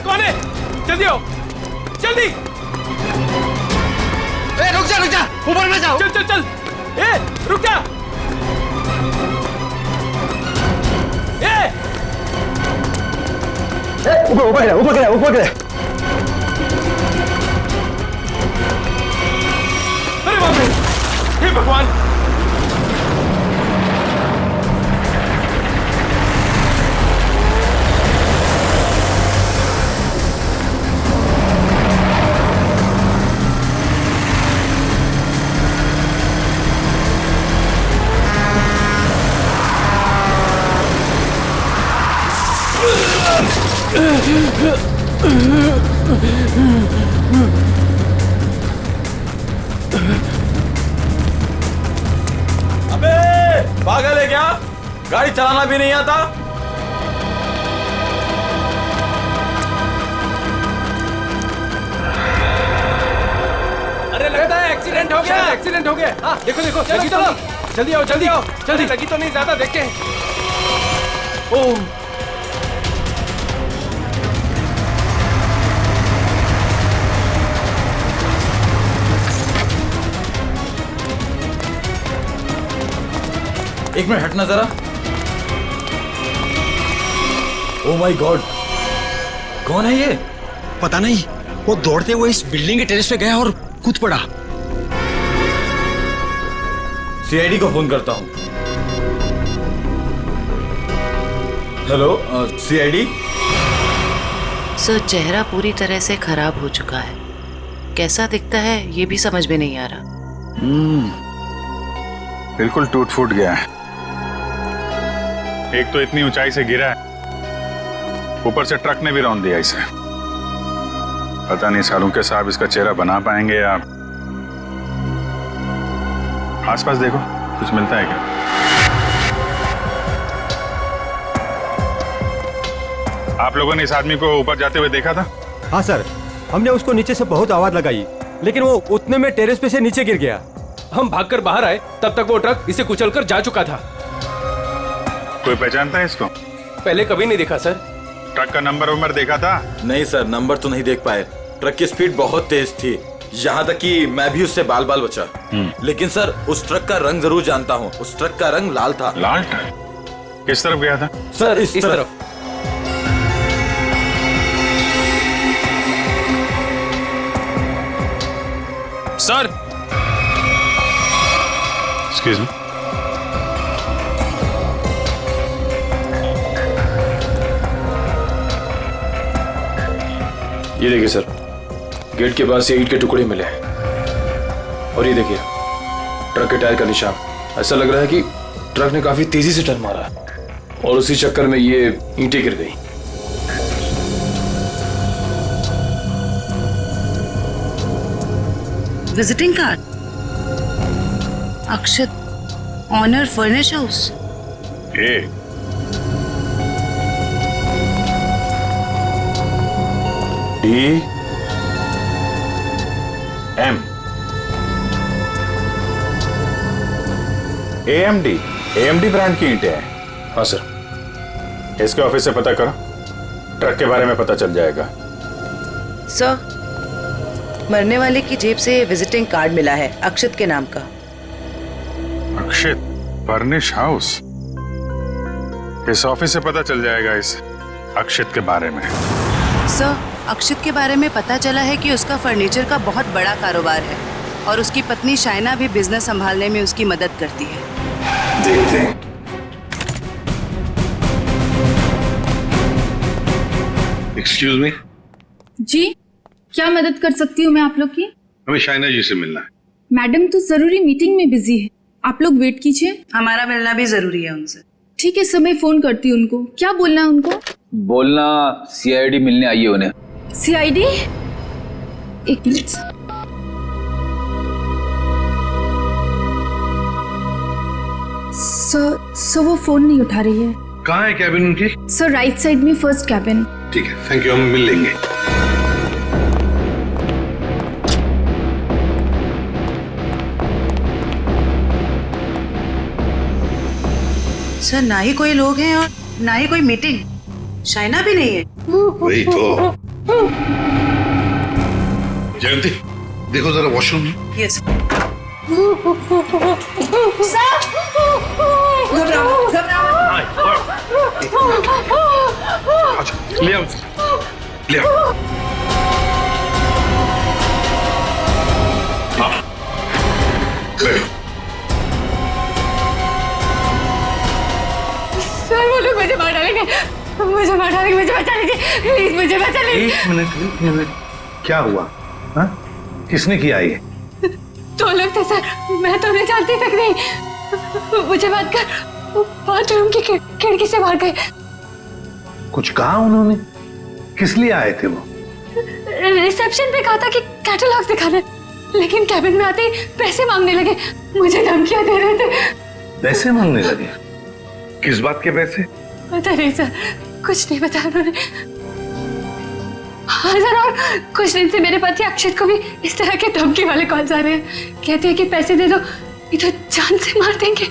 कौन है? जल्दी आओ, जल्दी। रुक जा, ऊपर में जाओ। चल चल चल, रुक जा। ऊपर गया। अरे बाप रे, हे भगवान। अबे पागल है क्या? गाड़ी चलाना भी नहीं आता? अरे लगता है एक्सीडेंट हो गया। एक्सीडेंट हो गया। हाँ देखो देखो, लगी तो नहीं। जल्दी आओ, जल्दी आओ, जल्दी। लगी तो नहीं ज्यादा, देख के। ओह, एक मिनट हटना जरा। ओह माय गॉड, कौन है ये? पता नहीं, वो दौड़ते हुए इस बिल्डिंग के टेरेस पे गया और कूद पड़ा। सीआईडी को फोन करता हूं। Hello CID. सर, चेहरा पूरी तरह से खराब हो चुका है। कैसा दिखता है ये भी समझ में नहीं आ रहा। बिल्कुल टूट फूट गया है। एक तो इतनी ऊंचाई से गिरा है, ऊपर से ट्रक ने भी रौंद दिया इसे। पता नहीं सालूके साहब इसका चेहरा बना पाएंगे या। आसपास देखो, कुछ मिलता है क्या? आप लोगों ने इस आदमी को ऊपर जाते हुए देखा था? हाँ सर, हमने उसको नीचे से बहुत आवाज लगाई, लेकिन वो उतने में टेरेस पे से नीचे गिर गया। हम भागकर बाहर आए, तब तक वो ट्रक इसे कुचलकर जा चुका था। कोई पहचानता है इसको? पहले कभी नहीं देखा सर। ट्रक का नंबर देखा था? नहीं सर, नंबर तो नहीं देख पाए। ट्रक की स्पीड बहुत तेज थी, यहाँ तक कि मैं भी उससे बाल बाल बचा। लेकिन सर, उस ट्रक का रंग जरूर जानता हूँ। उस ट्रक का रंग लाल था। लाल ट्रक? किस तरफ गया था? सर इस तरफ। Sir, excuse me. ये देखिए सर, गेट के पास ये ईंट के टुकड़े मिले हैं। और ये देखिए ट्रक के टायर का निशान। ऐसा लग रहा है कि ट्रक ने काफी तेजी से टर्न मारा और उसी चक्कर में ये ईंटें गिर गई। Visiting card, Akshat, owner furnish house. DM AMD brand की ईंटें हैं। हाँ सर। इसके ऑफिस से पता करो, ट्रक के बारे में पता चल जाएगा। सर, मरने वाले की जेब से विजिटिंग कार्ड मिला है, अक्षत के नाम का। अक्षित फर्निश हाउस? इस ऑफिस से पता चल जाएगा इस अक्षित के बारे में। सर, अक्षित के बारे में पता चला है कि उसका फर्नीचर का बहुत बड़ा कारोबार है और उसकी पत्नी शाइना भी बिजनेस संभालने में उसकी मदद करती है। देखते हैं। Excuse me. जी, क्या मदद कर सकती हूँ मैं आप लोग की? हमें शाइना जी से मिलना है। मैडम तो जरूरी मीटिंग में बिजी है, आप लोग वेट कीजिए। हमारा मिलना भी जरूरी है उनसे। ठीक है सर, मैं फोन करती हूँ उनको। क्या बोलना है उनको? बोलना सीआईडी मिलने आई है उन्हें। सीआईडी? एक मिनट। सर वो फोन नहीं उठा रही है। कहाँ है कैबिन उनकी? सर राइट साइड में फर्स्ट कैबिन। ठीक है, थैंक यू, हम मिल लेंगे। सर, ना ही कोई लोग हैं और ना ही कोई मीटिंग। शाइना भी नहीं है। वही तो, जयंती देखो जरा वॉशरूम में। यस अच्छा ले आओ ले आओ। हाँ बैठो। सर वो लोग मुझे मार डालेंगे, मुझे मार डालेंगे, मुझे बचा लीजिए प्लीज, मुझे बचा लीजिए। एक मिनट क्या हुआ? हाँ किसने किया ये? दो लोग थे सर, मैं तो उन्हें जानती तक नहीं। मुझे बात कर बाथरूम की खिड़की से मार गए। कुछ कहा उन्होंने? किस लिए आए थे वो? रिसेप्शन पे कहा था कि कैटलॉग्स दिखाना, लेकिन कैबिन में आते ही पैसे मांगने लगे, मुझे धमकियां दे रहे थे। पैसे मांगने लगे? किस बात के पैसे? पता नहीं सर, कुछ नहीं बताया उन्होंने। हाँ सर, और कुछ दिन से मेरे पति अक्षत को भी इस तरह के धमकी वाले कॉल्स आ रहे हैं। कहते हैं कि पैसे दे दो नहीं तो जान से मार देंगे।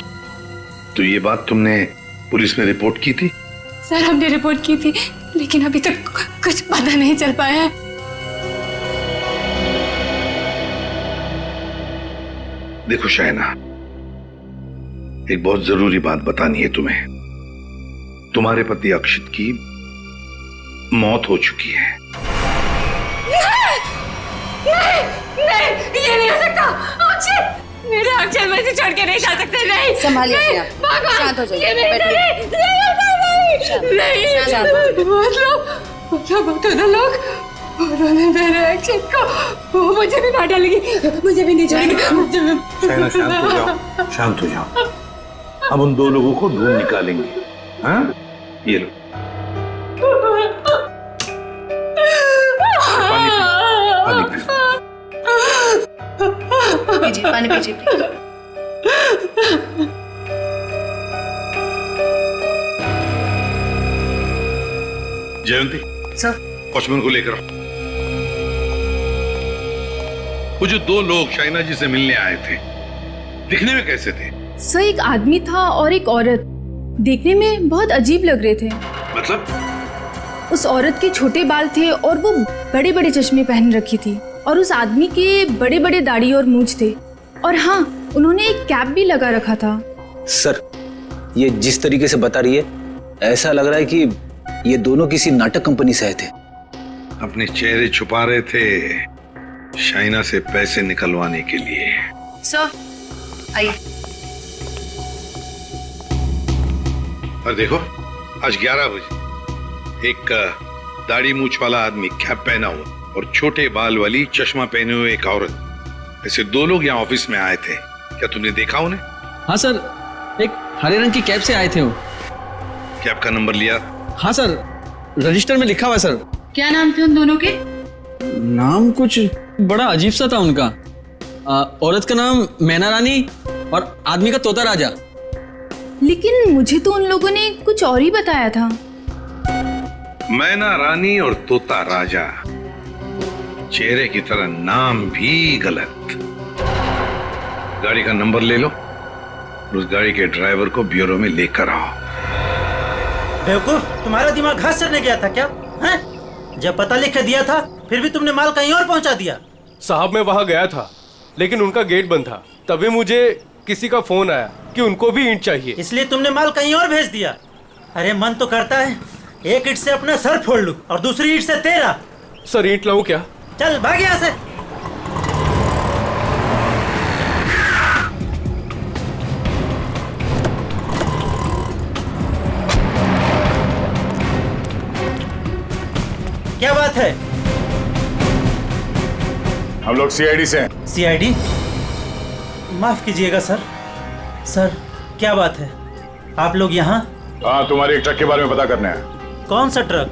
तो ये बात तुमने पुलिस में रिपोर्ट की थी? सर हमने रिपोर्ट की थी, लेकिन अभी तक कुछ पता नहीं चल पाया है। देखो शायना, एक बहुत जरूरी बात बतानी है तुम्हें। तुम्हारे पति अक्षित की मौत हो चुकी है। नहीं, नहीं, ये नहीं हो सकता। अक्षय, मेरे अक्षय मुझे छोड़ के नहीं जा सकते। नहीं, संभालिए नहीं, अपने आप। भगवान, शांत हो जाइए, ये नहीं, बैठिए। नहीं, नहीं, शांत हो जाइए। मतलब दोनों लोग, उन्होंने मेरे अक्षय को, वो मुझे भी मार डालेंगे, मुझे भी नहीं छोड़ेंगे, मुझे भी। शायना शांत हो जाओ, शांत हो जाओ। हम उन दो लोगों को ढूंढ निकालेंगे। हाँ ये लो पानी पी। पीजिए, पानी पीजिए प्लीज। जयंती सर, वॉचमैन को लेकर आओ। वो जो दो लोग शाइना जी से मिलने आए थे, दिखने में कैसे थे? सर एक आदमी था और एक औरत, देखने में बहुत अजीब लग रहे थे। मतलब? उस औरत के छोटे बाल थे और वो बड़े बड़े चश्मे पहन रखी थी, और उस आदमी के बड़े बड़े दाढ़ी और मूंछ थे, और हाँ उन्होंने एक कैप भी लगा रखा था। सर ये जिस तरीके से बता रही है, ऐसा लग रहा है कि ये दोनों किसी नाटक कंपनी से आए थे। अपने चेहरे छुपा रहे थे शाइना से पैसे निकलवाने के लिए। सर आइए। और देखो आज 11 बजे एक दाढ़ी मूछ वाला आदमी कैप पहना हुआ और छोटे बाल वाली चश्मा पहने हुए एक औरत, ऐसे दो लोग यहाँ ऑफिस में आए थे। क्या तुमने देखा उन्हें? हाँ सर, एक हरे रंग की कैब से आए थे वो। कैब का नंबर लिया? हाँ सर, रजिस्टर में लिखा हुआ है सर। क्या नाम थे उन दोनों के? नाम कुछ बड़ा अजीब सा था उनका। औरत का नाम मैना रानी और आदमी का तोता राजा। लेकिन मुझे तो उन लोगों ने कुछ और ही बताया था। मैना रानी और तोता राजा, चेहरे की तरह नाम भी गलत। गाड़ी का नंबर ले लो और उस गाड़ी के ड्राइवर को ब्यूरो में लेकर आओ। बेवकूफ, तुम्हारा दिमाग घास चढ़ने गया था क्या? हैं? जब पता लिख के दिया था फिर भी तुमने माल कहीं और पहुंचा दिया। साहब मैं वहां गया था, लेकिन उनका गेट बंद था। तभी मुझे किसी का फोन आया कि उनको भी ईंट चाहिए, इसलिए तुमने माल कहीं और भेज दिया। अरे मन तो करता है एक ईंट से अपना सर फोड़ लूं और दूसरी ईंट से तेरा। सर ईंट लाऊं क्या? चल भाग यहाँ से। क्या बात है? हम लोग सीआईडी से हैं। सीआईडी? माफ कीजिएगा सर। सर क्या बात है, आप लोग यहाँ? हाँ, तुम्हारे एक ट्रक के बारे में पता करना है। कौन सा ट्रक?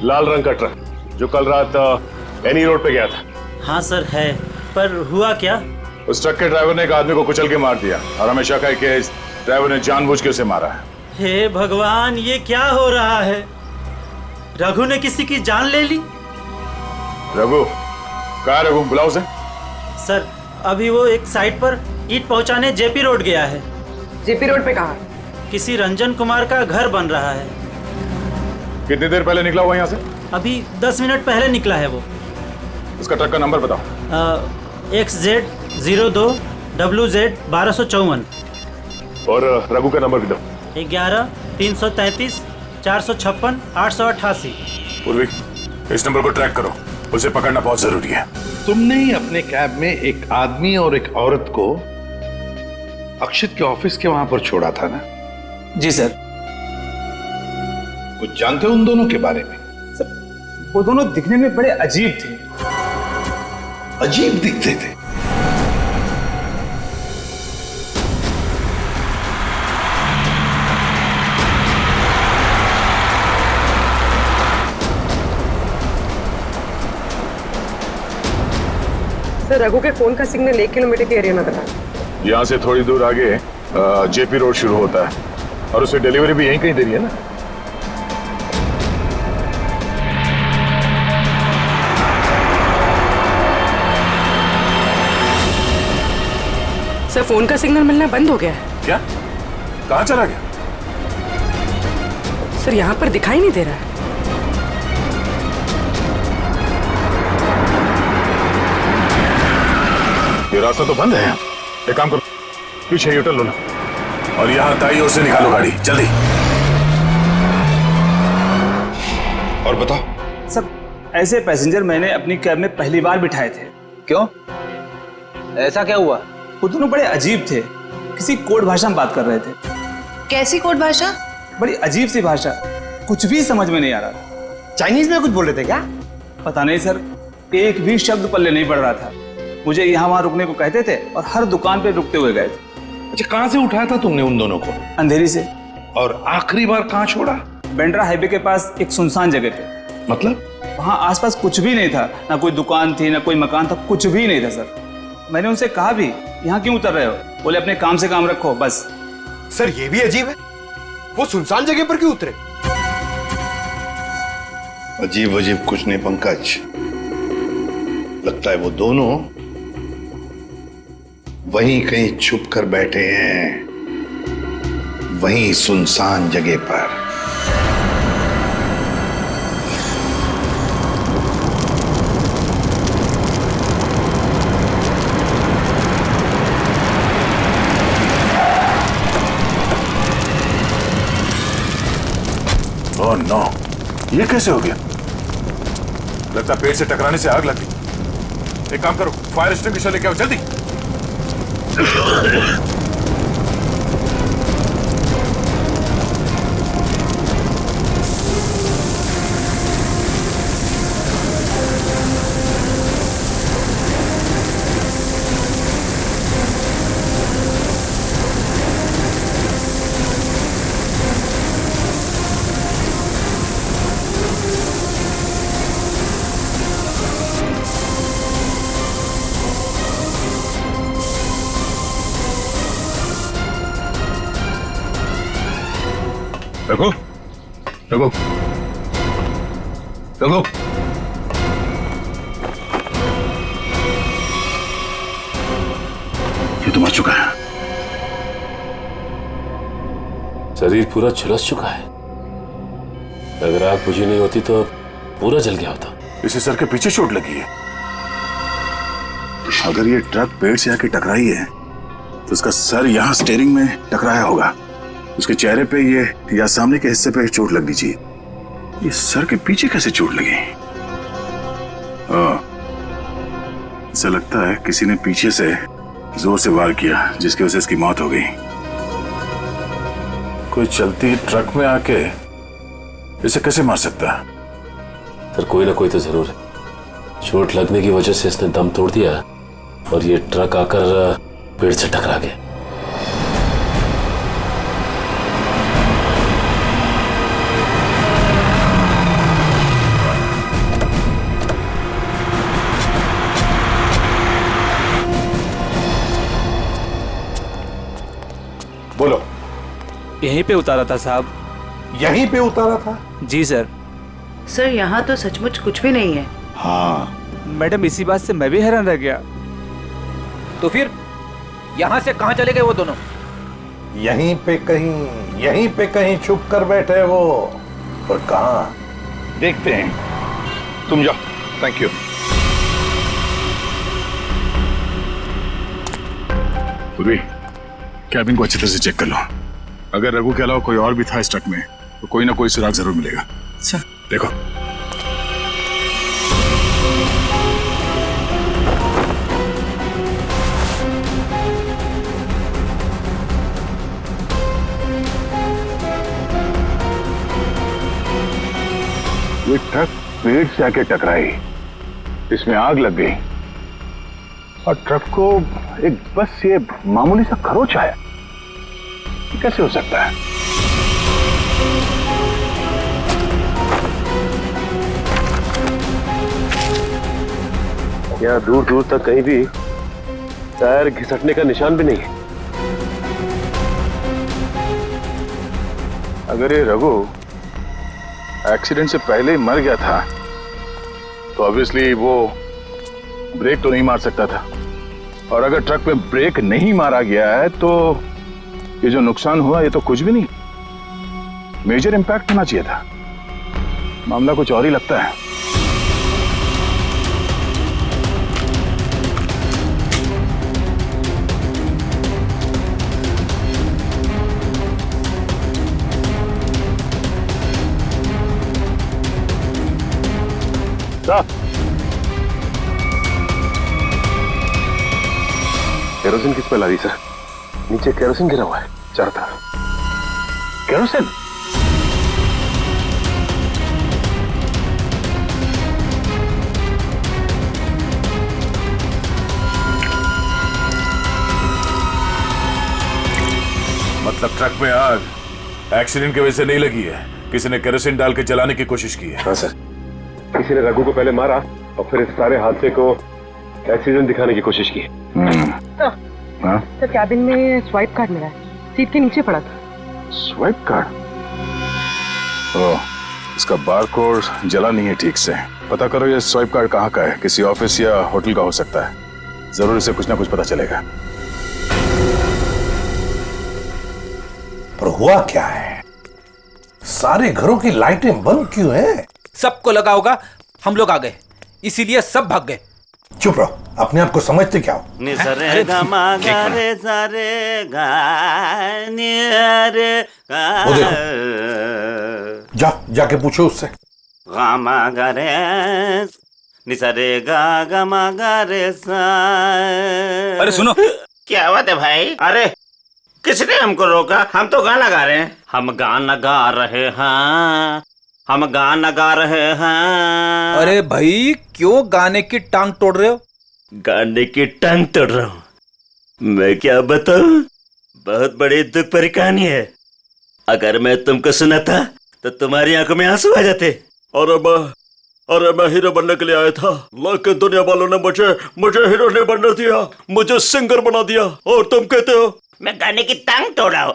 लाल रंग का ट्रक जो कल रात एनी रोड पे गया था। हाँ सर है, पर हुआ क्या? उस ट्रक के ड्राइवर ने एक आदमी को कुचल के मार दिया और हमें शक है कि इस ड्राइवर ने जानबूझ के उसे मारा है। हे भगवान, ये क्या हो रहा है? रघु ने किसी की जान ले ली? रघु? कहाँ रघु? बुलाओ उसे। सर अभी वो एक साइट पर ईंट पहुंचाने जेपी रोड गया है। जेपी रोड पे कहाँ? किसी रंजन कुमार का घर बन रहा है। कितनी देर पहले निकला हुआ यहाँ से? अभी 10 मिनट पहले निकला है वो। उसका ट्रक का नंबर बताओ। XZ02 WZ 1254। और रघु का नंबर भी दो। 11 333 456 888। पूर्वी, इस नंबर को ट्रैक करो, उसे पकड़ना बहुत जरूरी है। तुमने ही अपने कैब में एक आदमी और एक औरत को अक्षित के ऑफिस के वहां पर छोड़ा था ना? जी सर। कुछ जानते हो उन दोनों के बारे में? सर, वो दोनों दिखने में बड़े अजीब थे। अजीब दिखते थे? सर, रघु के फोन का सिग्नल 1 किलोमीटर के एरिया में बता। यहाँ से थोड़ी दूर आगे जेपी रोड शुरू होता है और उसकी डिलीवरी भी यहीं कहीं दे रही है ना? सर, फोन का सिग्नल मिलना बंद हो गया है। क्या? कहाँ चला गया? सर, यहाँ पर दिखाई नहीं दे रहा है। ये रास्ता तो बंद है। एक काम करो, पीछे यूटर्न लो ना और यहाँ दाईं ओर से निकालो गाड़ी, जल्दी। और बताओ। सर, ऐसे पैसेंजर मैंने अपनी कैब में पहली बार बिठाए थे। क्यों? ऐसा क्या हुआ? वो दोनों बड़े अजीब थे, किसी कोड भाषा में बात कर रहे थे। कैसी कोड भाषा? बड़ी अजीब सी भाषा, कुछ भी समझ में नहीं आ रहा। चाइनीज में कुछ बोल रहे थे क्या? पता नहीं सर, एक भी शब्द पल्ले नहीं पड़ रहा था। मुझे यहाँ वहां रुकने को कहते थे और हर दुकान पे रुकते हुए गए थे। अच्छा, कहाँ से उठाया था तुमने उन दोनों को? अंधेरी से। और आखिरी बार कहाँ छोड़ा? बेंड्रा हाईवे के पास एक सुनसान जगह पे। मतलब? वहाँ आसपास कुछ भी नहीं था, ना कोई दुकान थी ना कोई मकान था, कुछ भी नहीं था सर। मैंने उनसे कहा भी, यहाँ क्यों उतर रहे हो? बोले अपने काम से काम रखो बस। सर, ये भी अजीब है, वो सुनसान जगह पर क्यों उतरे? अजीब अजीब कुछ नहीं पंकज, लगता है वो दोनों वहीं कहीं छुप कर बैठे हैं, वहीं सुनसान जगह पर। ओह नो, ये कैसे हो गया? लगता पेड़ से टकराने से आग लग गई। एक काम करो, फायर एक्सटिंग्विशर लेके आओ जल्दी। रघु, रघु, रघु, ये तो मर चुका है। शरीर पूरा झुलस चुका है। अगर आग बुझी नहीं होती तो पूरा जल गया होता। इसे सर के पीछे चोट लगी है। अगर ये ट्रक पेड़ से आके टकराई है तो उसका सर यहाँ स्टीयरिंग में टकराया होगा। उसके चेहरे पे ये या सामने के हिस्से पे चोट लगनी चाहिए। ये सर के पीछे कैसे चोट लगी? ऐसा लगता है किसी ने पीछे से जोर से वार किया, जिसकी वजह से इसकी मौत हो गई। कोई चलती ट्रक में आके इसे कैसे मार सकता है? सर, कोई ना कोई तो जरूर है। चोट लगने की वजह से इसने दम तोड़ दिया और ये ट्रक आकर पेड़ से टकरा गया। बोलो। यहीं पे उतारा था साहब। यहीं पे उतारा था? जी सर। सर, यहाँ तो सचमुच कुछ भी नहीं है। हाँ मैडम, इसी बात से मैं भी हैरान रह गया। तो फिर यहाँ से कहाँ चले गए वो दोनों? यहीं पे कहीं छुप कर बैठे वो। पर कहाँ देखते हैं। तुम जाओ। Thank you. उर्वी, कैबिन को अच्छी तरह से चेक कर लो। अगर रघु के अलावा कोई और भी था इस ट्रक में तो कोई ना कोई सुराग जरूर मिलेगा। अच्छा देखो। ये ट्रक पेड़ से आके टकराई, इसमें आग लग गई और ट्रक को एक बस ये मामूली सा खरोच आया। ये कैसे हो सकता है? यहाँ दूर दूर तक कहीं भी टायर घिसटने का निशान भी नहीं है। अगर ये रघु एक्सीडेंट से पहले ही मर गया था तो ऑब्वियसली वो ब्रेक तो नहीं मार सकता था, और अगर ट्रक में ब्रेक नहीं मारा गया है तो ये जो नुकसान हुआ ये तो कुछ भी नहीं, मेजर इंपैक्ट होना चाहिए था। मामला कुछ और ही लगता है। केरोसिन किस पे ला दी सर? नीचे केरोसिन गिरा हुआ है चारों तरफ। केरोसिन? मतलब ट्रक में आग एक्सीडेंट की वजह से नहीं लगी है, किसी ने केरोसिन डाल के जलाने की कोशिश की है। हाँ सर, किसी ने रघु को पहले मारा और फिर इस सारे हादसे को एक्सीडेंट दिखाने की कोशिश की। तो कैबिन में स्वाइप कार्ड मिला है, सीट के नीचे पड़ा था। Swipe card? ओह, इसका बारकोड जला नहीं है ठीक से। पता करो ये स्वाइप कार्ड कहाँ का है, किसी ऑफिस या होटल का हो सकता है। जरूर इसे कुछ ना कुछ पता चलेगा। पर हुआ क्या है? सारे घरों की लाइटें बंद क्यों हैं? सबको लगा होगा हम लोग आ गए, इसीलिए सब भाग गए। चुप रहो, अपने आप को समझते क्या हो? वो देखो, जाके पूछो उससे। अरे सुनो, क्या बात है भाई? अरे किसने हमको रोका? हम तो गाना गा रहे हैं। हम गाना गा रहे हैं, हम गाना गा रहे हैं। अरे भाई क्यों गाने की टांग तोड़ रहे हो? गाने की टांग तोड़ रहा हूँ? मैं क्या बताऊं, बहुत बड़ी दुख भरी कहानी है। अगर मैं तुमको सुनाता तो तुम्हारी आंखों में आंसू आ जाते। अरे मैं हीरो बनने के लिए आया था, लेकिन दुनिया वालों ने मुझे हीरो नहीं बनने दिया, मुझे सिंगर बना दिया। और तुम कहते हो मैं गाने की टांग तोड़ रहा हूँ?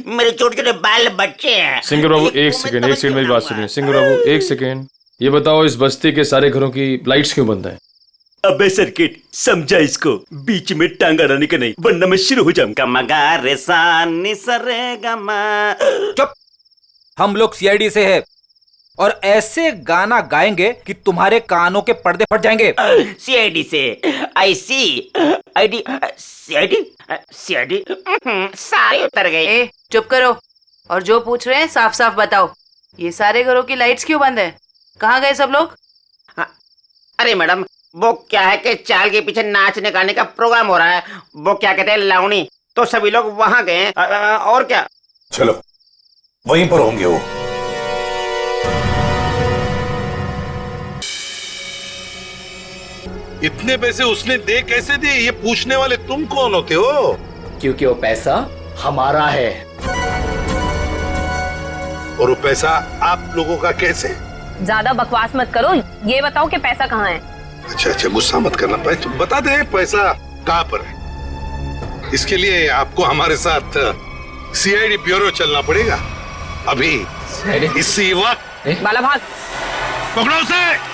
मेरे छोटे छोटे बाल बच्चे हैं। सिंगर बाबू एक सेकंड मेरी बात सुनिए। सिंगर बाबू एक सेकंड, ये बताओ इस बस्ती के सारे घरों की लाइट्स क्यों बंद है? अबे सर्किट, समझा इसको, बीच में टांग अड़ाने का नहीं, वरना मैं शुरू हो जाऊंगा। मगा रे सा नि सा रे गा मा। चुप, हम लोग सीआईडी से है और ऐसे गाना गाएंगे कि तुम्हारे कानों के पर्दे फट जाएंगे। सीआईडी से? आई सी आईडी सीआईडी सारे उतर गए। चुप करो और जो पूछ रहे हैं साफ साफ बताओ। ये सारे घरों की लाइट्स क्यों बंद है? कहाँ गए सब लोग? अरे मैडम, वो क्या है कि चाल के पीछे नाचने गाने का प्रोग्राम हो रहा है, वो क्या कहते हैं लावणी, तो सभी लोग वहां गए। और क्या? चलो वहीं पर होंगे वो। इतने पैसे उसने दे कैसे दिए, ये पूछने वाले तुम कौन होते हो? क्योंकि वो पैसा हमारा है। और वो पैसा आप लोगों का कैसे? ज्यादा बकवास मत करो, ये बताओ कि पैसा कहाँ है। अच्छा, गुस्सा मत करना, बता दे पैसा कहाँ पर है। इसके लिए आपको हमारे साथ सीआईडी ब्यूरो चलना पड़ेगा अभी, इसी वक्त। बाला भाग, पकड़ो उसे।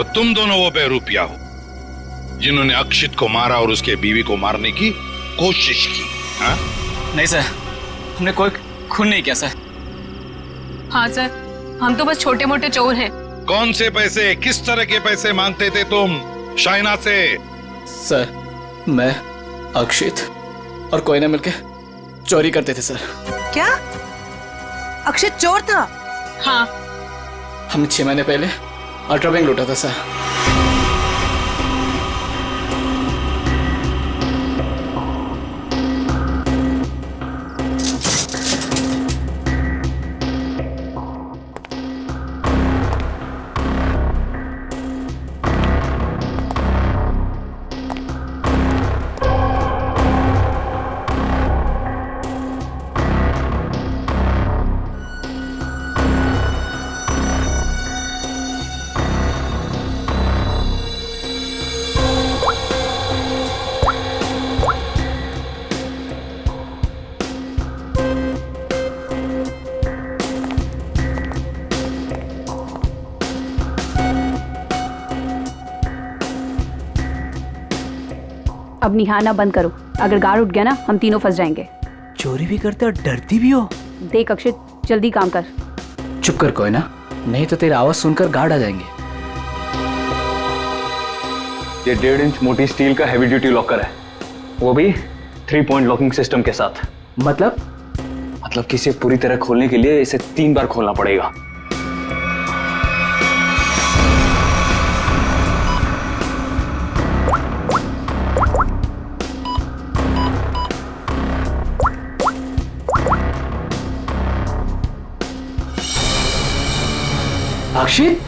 तो तुम दोनों वो बेरूपिया हो जिन्होंने अक्षित को मारा और उसके बीवी को मारने की कोशिश की। हाँ? नहीं सर, हमने कोई खून नहीं किया सर। हाँ सर, हम तो बस छोटे मोटे चोर हैं। कौन से पैसे, किस तरह के पैसे मांगते थे तुम शाइना से? सर, मैं, अक्षित और कोई ना मिलके चोरी करते थे सर। क्या अक्षित चोर था? हाँ। हमने 6 महीने पहले अल्ट्रा बैंक लूटा था सर। अब निहारना बंद करो, अगर गार्ड उठ गया ना हम तीनों फंस जाएंगे। चोरी भी करते और डरती भी हो। देख अक्षित, जल्दी काम कर। चुप कर कोई ना, नहीं तो तेरी आवाज सुनकर गार्ड आ जाएंगे। ये 1.5 इंच मोटी स्टील का हैवी ड्यूटी लॉकर है, वो भी 3 पॉइंट लॉकिंग सिस्टम के साथ। मतलब कि इसे पूरी तरह खोलने के लिए इसे 3 बार खोलना पड़ेगा। अक्षित,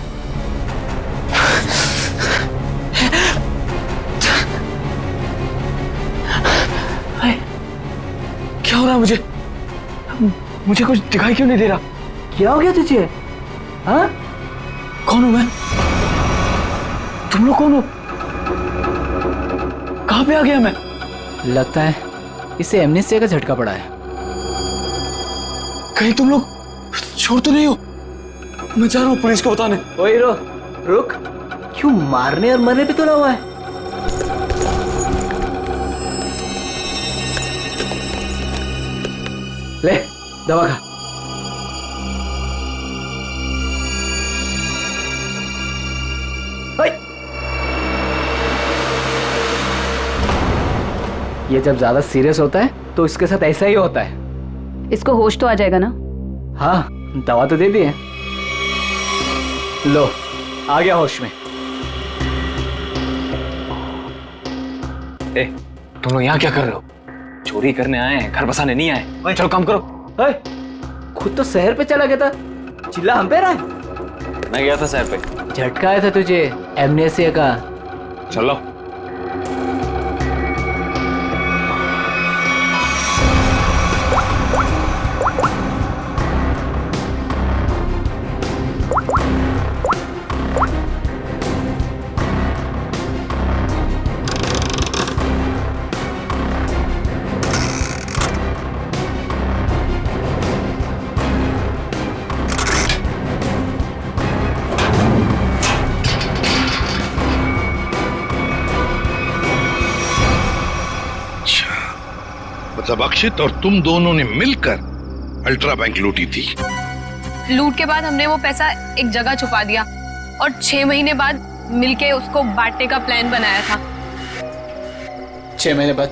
क्या हो रहा है मुझे कुछ दिखाई क्यों नहीं दे रहा? क्या हो गया तुझे? हाँ? कौन हूं मैं? तुम लोग कौन हो? कहां पे आ गया मैं? लगता है इसे एमनेस्टिया का झटका पड़ा है। कहीं तुम लोग छोड़ तो नहीं हो? मैं जा रहा हूँ पुलिस को बताने। ओए रुक, क्यों मारने और मरने पे तुला हुआ है? ले दवा खा। ये जब ज्यादा सीरियस होता है तो इसके साथ ऐसा ही होता है। इसको होश तो आ जाएगा ना? हाँ, दवा तो दे दी है। लो, आ गया होश में। ए, तुम लोग यहाँ क्या कर रहे हो? चोरी करने आए हैं, घर बसाने नहीं आए। चलो काम करो। खुद तो शहर पे चला गया था, चिल्ला हम पे रहा है। मैं गया था शहर पे। झटका आया था तुझे एमनेस्टिया का। चलो। मतलब अक्षित और तुम दोनों ने मिलकर अल्ट्रा बैंक लूटी थी। लूट के बाद हमने वो पैसा एक जगह छुपा दिया और 6 महीने बाद मिलके उसको बांटने का प्लान बनाया था। 6 महीने बाद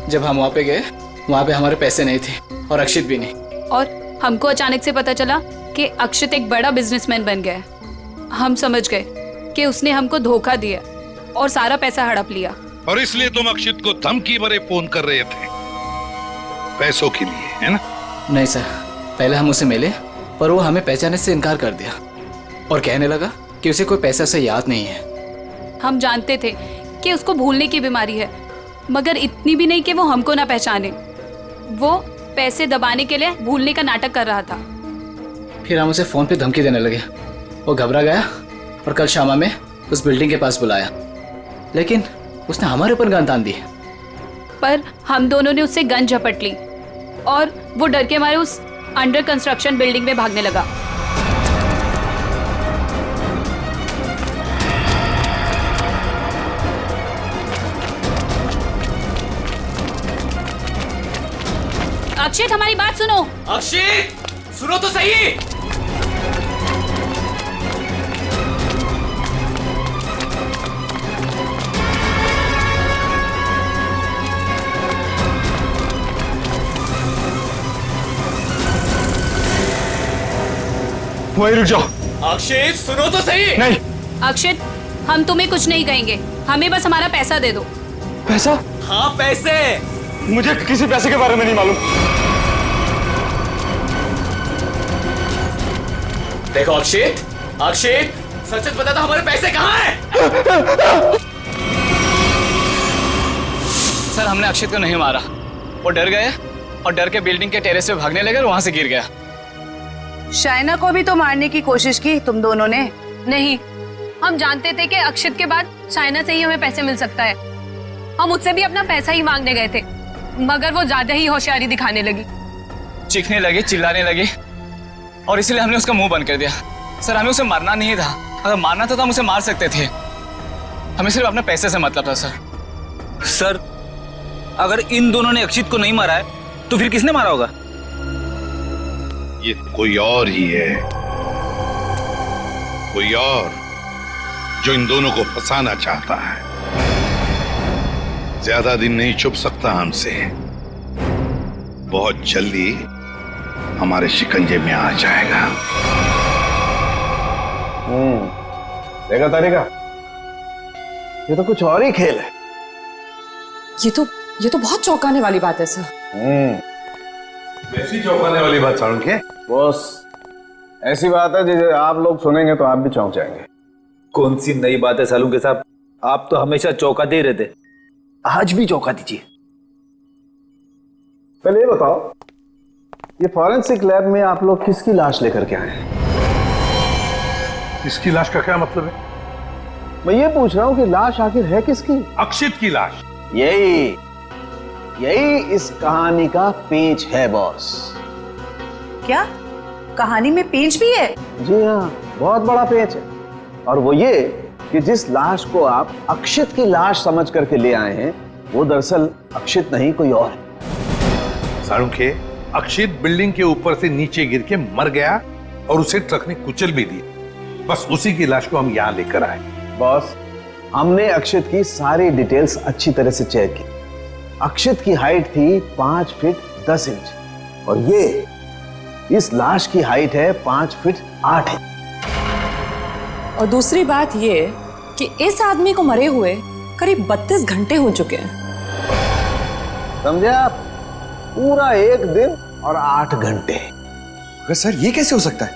जब हम वहाँ पे गए, वहाँ पे हमारे पैसे नहीं थे और अक्षित भी नहीं। और हमको अचानक से पता चला कि अक्षित एक बड़ा बिजनेसमैन बन गया है। हम समझ गए कि उसने हमको धोखा दिया और सारा पैसा हड़प लिया। और इसलिए तुम अक्षित को धमकी भरे फोन कर रहे थे पैसों के लिए, है ना? नहीं सर, पहले हम उसे मिले पर वो हमें पहचानने से इनकार कर दिया और कहने लगा कि उसे कोई पैसा से याद नहीं है। हम जानते थे कि उसको भूलने की बीमारी है, मगर इतनी भी नहीं कि वो हमको ना पहचाने। वो पैसे दबाने के लिए भूलने का नाटक कर रहा था। फिर हम उसे फोन पे धमकी देने लगे। वो घबरा गया और कल शामा में उस बिल्डिंग के पास बुलाया, लेकिन उसने हमारे ऊपर गन तान दी। पर हम दोनों ने उससे गन झपट ली और वो डर के मारे उस अंडर कंस्ट्रक्शन बिल्डिंग में भागने लगा। अक्षित हमारी बात सुनो। अक्षित सुनो तो सही। वहीं रुक जाओ। अक्षित सुनो तो सही। नहीं। अक्षित, हम तुम्हें कुछ नहीं कहेंगे, हमें बस हमारा पैसा दे दो। पैसा? हाँ पैसे। मुझे किसी पैसे के बारे में नहीं मालूम। देखो अक्षित, अक्षित सच सच बता दो हमारे पैसे कहाँ हैं? सर हमने अक्षित को नहीं मारा, वो डर गए और डर के बिल्डिंग के टेरेस पे भागने लगे और वहां से गिर गया। शाइना को भी तो मारने की कोशिश की तुम दोनों ने। नहीं, हम जानते थे कि अक्षित के बाद शाइना से ही हमें पैसे मिल सकता है। हम उससे भी अपना पैसा ही मांगने गए थे, मगर वो ज्यादा ही होशियारी दिखाने लगी। चीखने लगी, चिल्लाने लगी और इसलिए हमने उसका मुंह बंद कर दिया। सर हमें उसे मारना नहीं था, अगर मारना था तो हम उसे मार सकते थे, हमें सिर्फ अपने पैसे से मतलब था। सर अगर इन दोनों ने अक्षित को नहीं मारा है तो फिर किसने मारा होगा? ये कोई और ही है, कोई और जो इन दोनों को फंसाना चाहता है। ज्यादा दिन नहीं छुप सकता हमसे, बहुत जल्दी हमारे शिकंजे में आ जाएगा। देखा तारिका, ये तो कुछ और ही खेल है। ये तो बहुत चौंकाने वाली बात है सर। ऐसी चौंकाने वाली बात सारुण के? बॉस ऐसी बात है जिसे आप लोग सुनेंगे तो आप भी चौंक जाएंगे। कौन सी नई बात है सालू के साहब? आप तो हमेशा चौंकाते ही रहते, आज भी चौंका दीजिए। पहले ये बताओ, ये फॉरेंसिक लैब में आप लोग किसकी लाश लेकर के आए हैं? इसकी लाश का क्या मतलब है? मैं ये पूछ रहा हूं कि लाश आखिर है किसकी? अक्षित की लाश। यही इस कहानी का पेंच है बॉस। क्या कहानी में पेंच भी है? जी हाँ, बहुत बड़ा पेंच है। और वो ये कि जिस लाश को आप अक्षित की लाश समझ करके ले आए हैं वो दरअसल अक्षित नहीं कोई और है। सारुण के, अक्षित बिल्डिंग के ऊपर से नीचे गिर के मर गया और उसे ट्रक ने कुचल भी दिया। बस उसी की लाश को हम यहाँ लेकर आए। बॉस हमने अक्षित की सारी डिटेल्स अच्छी तरह से चेक की। अक्षित की हाइट थी 5 फीट 10 इंच और ये इस लाश की हाइट है 5 फीट 8 इंच। और दूसरी बात ये कि इस आदमी को मरे हुए करीब 32 घंटे हो चुके हैं। समझे आप? पूरा 1 दिन और 8 घंटे। अगर सर ये कैसे हो सकता है?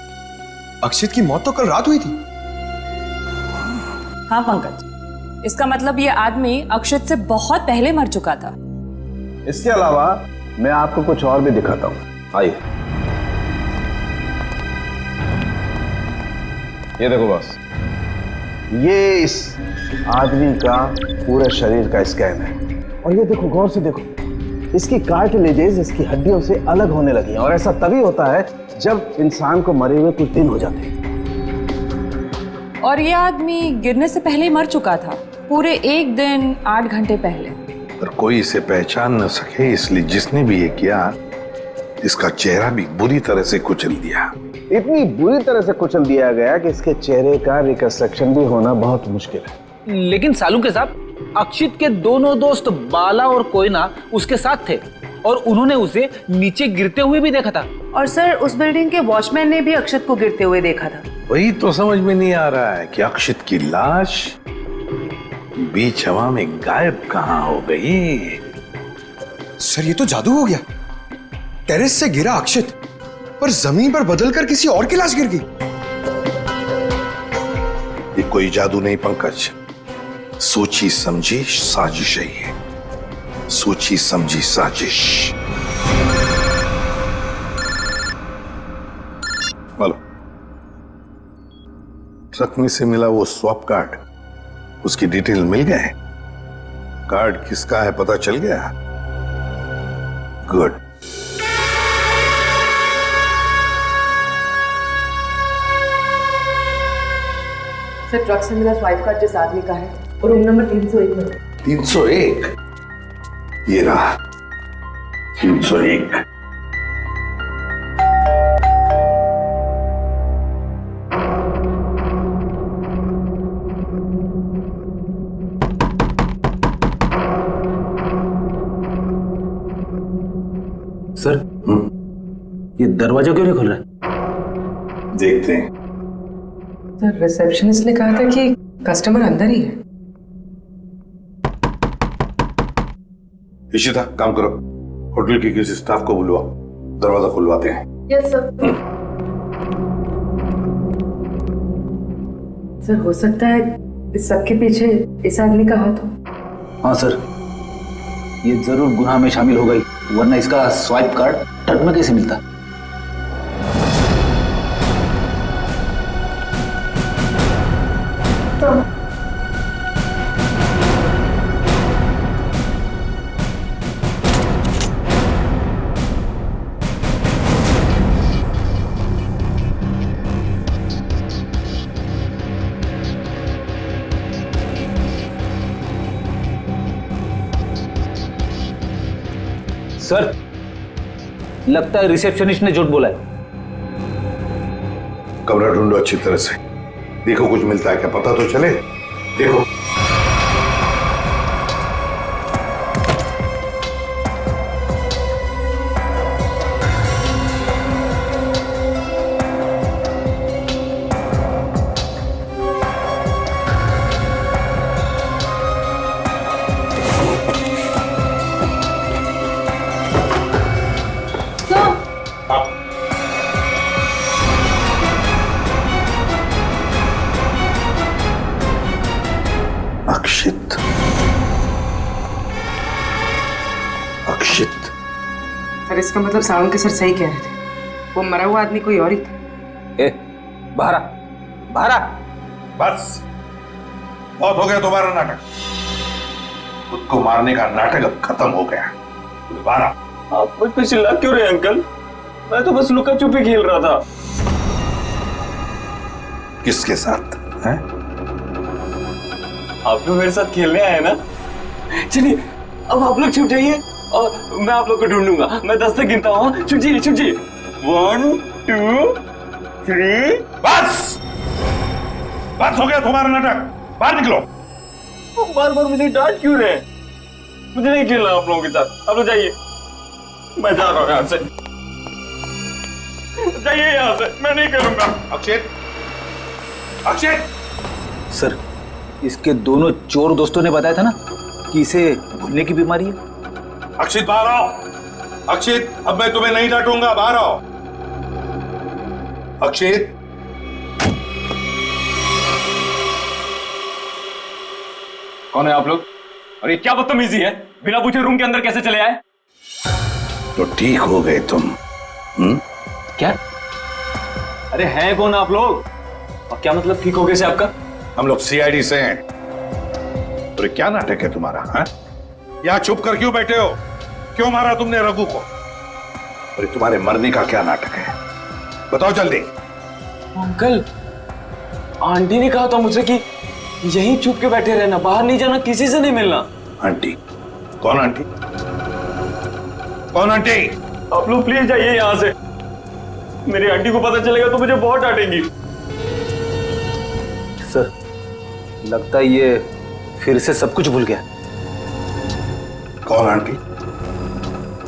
अक्षित की मौत तो कल रात हुई थी। हाँ पंकज, इसका मतलब ये आदमी अक्षित से बहुत पहले मर चुका था। इसके अलावा मैं आपको कुछ और भी दिखाता हूं, आइए। ये देखो बॉस, ये इस आदमी का पूरे शरीर का स्कैन है और ये देखो, गौर से देखो, इसकी कार्टिलेजेस इसकी हड्डियों से अलग होने लगी हैं और ऐसा तभी होता है जब इंसान को मरे हुए कुछ दिन हो जाते हैं। और ये आदमी गिरने से पहले ही मर चुका था, पूरे 1 दिन 8 घंटे पहले। पर कोई इसे पहचान न सके इसलिए जिसने भी ये किया इसका चेहरा भी बुरी तरह से कुचल दिया। इतनी बुरी तरह से कुचल दिया गया कि इसके चेहरे का रिकंस्ट्रक्शन भी होना बहुत मुश्किल है। लेकिन सालू के साहब, अक्षित के दोनों दोस्त बाला और कोयना उसके साथ थे और उन्होंने उसे नीचे गिरते हुए भी देखा था। और सर उस बिल्डिंग के वॉचमैन ने भी अक्षित को गिरते हुए देखा था। वही तो समझ में नहीं आ रहा है कि अक्षित की लाश बीच हवा में गायब कहां हो गई। सर ये तो जादू हो गया। टेरेस से गिरा अक्षित पर जमीन पर बदलकर किसी और की लाश गिर गई। ये कोई जादू नहीं पंकज, सोची समझी साजिश है ये, सोची समझी साजिश। बोलो, ट्रक में से मिला वो स्वैप कार्ड, उसकी डिटेल मिल गए? कार्ड किसका है पता चल गया? गुड। सर ट्रक से मिला स्वाइप कार्ड जिस आदमी का है और रूम नंबर 301 में। 301? ये रहा 301। दरवाजा क्यों नहीं खुल रहा? देखते हैं। सर रिसेप्शनिस्ट ने कहा था कि कस्टमर अंदर ही है। इशिता काम करो, होटल के किसी स्टाफ को बुलवाओ, दरवाजा खुलवाते हैं। Yes sir. सर हो सकता है इस सबके पीछे इस आदमी का हाथ हो। हाँ सर, ये जरूर गुनाह में शामिल हो गई, वरना इसका स्वाइप कार्ड ट्रक में कैसे मिलता? सर, लगता है रिसेप्शनिस्ट ने झूठ बोला है। कमरा ढूंढो अच्छी तरह से, देखो कुछ मिलता है क्या, पता तो चले। देखो अक्षित। सर इसका मतलब साळुंके सर सही कह रहे थे, वो मरा हुआ आदमी कोई और ही था। ए, बाहर आ। बस बहुत हो गया तुम्हारा नाटक, खुद को मारने का नाटक अब खत्म हो गया। दोबारा आप मुझ पे चिल्ला क्यों रहे अंकल? मैं तो बस लुका छुपी खेल रहा था। किसके साथ हैं? आप लोग मेरे साथ खेलने आए ना? चलिए अब आप लोग छुप जाइए और मैं आप लोग को ढूंढूंगा। मैं 10 तक गिनता हूँ। छुप जाइए, छुप जाइए। 1 2 3। बस बस हो गया तुम्हारा नाटक, बाहर निकलो। बार बार मुझे डांट क्यों रहे? मुझे नहीं खेलना आप लोगों के साथ। आप लोग जाइए, मैं जा रहा हूँ यहाँ से। जाइए यहाँ से, मैं नहीं करूंगा। अक्षित, अक्षित। सर, इसके दोनों चोर दोस्तों ने बताया था ना कि इसे भूलने की बीमारी है। अक्षित बाहर आओ। अक्षित, अब मैं तुम्हें नहीं डांटूंगा, बाहर आओ। अक्षित। कौन है आप लोग? और ये क्या बदतमीजी है? बिना पूछे रूम के अंदर कैसे चले आए? तो ठीक हो गए तुम। क्या? अरे हैं कौन आप लोग? और क्या मतलब ठीक हो गए से आपका? हम लोग सीआईडी से हैं। और क्या नाटक है तुम्हारा? यहाँ चुप कर क्यों बैठे हो? क्यों मारा तुमने रघु को? और तुम्हारे मरने का क्या नाटक है? बताओ जल्दी। अंकल, आंटी ने कहा था मुझसे कि यहीं चुप के बैठे रहना, बाहर नहीं जाना, किसी से नहीं मिलना। आंटी? कौन आंटी? कौन आंटी? आप लोग प्लीज जाइए यहाँ से। मेरी आंटी को पता चलेगा तो मुझे बहुत डांटेंगी। सर, लगता है ये फिर से सब कुछ भूल गया। कौन आंटी?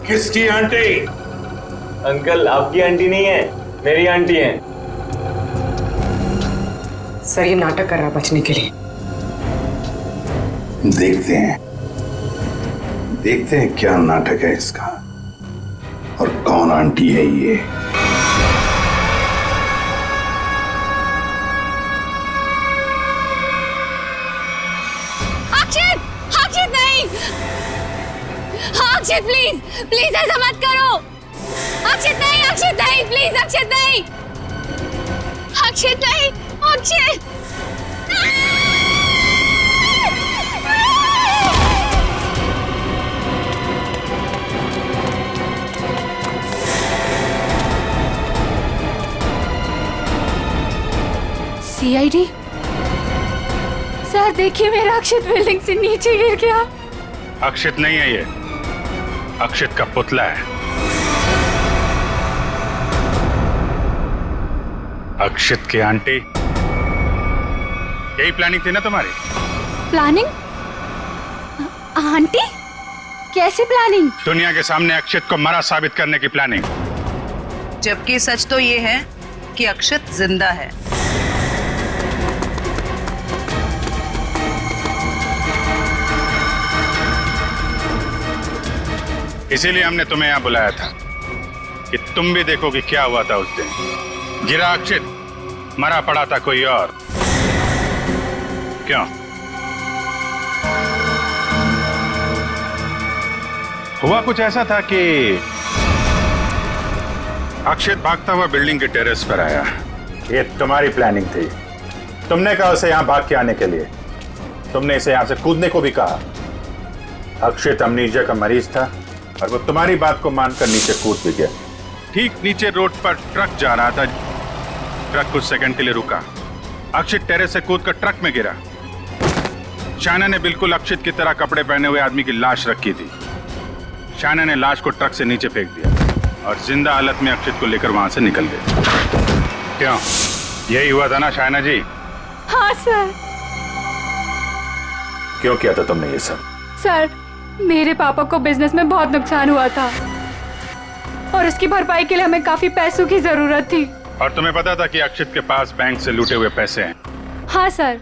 किसकी आंटी? अंकल, आपकी आंटी नहीं है, मेरी आंटी है। सर ये नाटक कर रहा बचने के लिए। देखते हैं क्या नाटक है इसका और कौन आंटी है ये। अक्षित, अक्षित नहीं, अक्षित प्लीज, प्लीज ऐसा मत करो। अक्षित नहीं, अक्षित नहीं, प्लीज अक्षित नहीं, अक्षित नहीं, अक्षित। सीआईडी सर, देखिए मेरा अक्षित बिल्डिंग से नीचे गिर गया। अक्षित नहीं है ये, अक्षित का पुतला है। अक्षित की आंटी, यही प्लानिंग थी ना तुम्हारी? प्लानिंग? आंटी? कैसे प्लानिंग? दुनिया के सामने अक्षित को मरा साबित करने की प्लानिंग। जबकि सच तो ये है कि अक्षत जिंदा है। इसीलिए हमने तुम्हें यहाँ बुलाया था कि तुम भी देखो कि क्या हुआ था उस दिन। गिरा अक्षित, मरा पड़ा था कोई और। क्यों? हुआ कुछ ऐसा था कि अक्षित भागता हुआ बिल्डिंग के टेरेस पर आया। ये तुम्हारी प्लानिंग थी। तुमने कहा उसे यहाँ भाग के आने के लिए। तुमने इसे यहाँ से कूदने को भी कहा। अक्षित अमनीजिया का मरीज था और वो तुम्हारी बात को मानकर नीचे कूद भी गया। ठीक नीचे रोड पर ट्रक जा रहा था। ट्रक कुछ सेकंड के लिए रुका। अक्षित टेरेस से कूदकर ट्रक में गिरा। शायना ने बिल्कुल अक्षित की तरह कपड़े पहने हुए आदमी की लाश रखी थी। शायना ने लाश को ट्रक से नीचे फेंक दिया और जिंदा हालत में अक्षित को लेकर वहां से निकल गए। क्यों? यही हुआ था ना शायना जी? हाँ सर। क्यों किया था तुमने ये सब? सर, मेरे पापा को बिजनेस में बहुत नुकसान हुआ था और उसकी भरपाई के लिए हमें काफी पैसों की जरूरत थी। और तुम्हें पता था कि अक्षित के पास बैंक से लूटे हुए पैसे हैं? हाँ सर,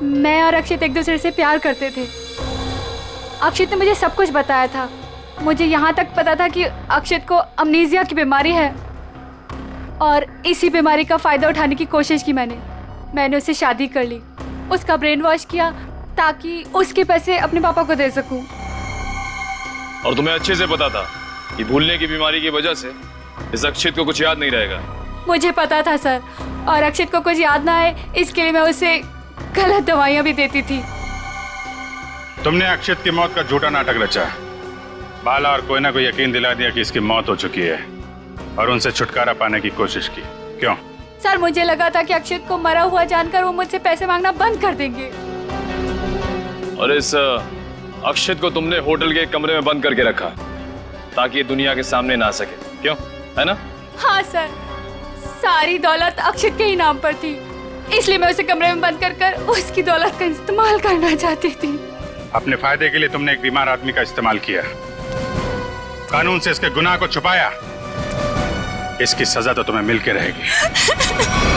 मैं और अक्षित एक दूसरे से प्यार करते थे। अक्षित ने मुझे सब कुछ बताया था। मुझे यहाँ तक पता था कि अक्षित को अमनीजिया की बीमारी है और इसी बीमारी का फायदा उठाने की कोशिश की मैंने उससे शादी कर ली, उसका ब्रेन वॉश किया ताकि उसके पैसे अपने पापा को दे सकूं। और तुम्हें अच्छे से पता था कि भूलने की बीमारी की वजह से इस अक्षित को कुछ याद नहीं रहेगा। मुझे पता था सर, और अक्षित को कुछ याद ना आए इसके लिए मैं उसे गलत दवाइयां भी देती थी। तुमने अक्षित की मौत का झूठा नाटक रचा। बाला और कोयना को यकीन दिला दिया कि इसकी मौत हो चुकी है और उनसे छुटकारा पाने की कोशिश की। क्यों? सर, मुझे लगा था कि अक्षित को मरा हुआ जानकर वो मुझसे पैसे मांगना बंद कर देंगे। और इस अक्षित को तुमने होटल के कमरे में बंद करके रखा ताकि ये दुनिया के सामने ना आ सके। क्यों? है ना? हाँ सर, सारी दौलत अक्षित के ही नाम पर थी, इसलिए मैं उसे कमरे में बंद कर उसकी दौलत का इस्तेमाल करना चाहती थी। अपने फायदे के लिए तुमने एक बीमार आदमी का इस्तेमाल किया, कानून से इसके गुनाह को छुपाया। इसकी सजा तो तुम्हें मिल के रहेगी।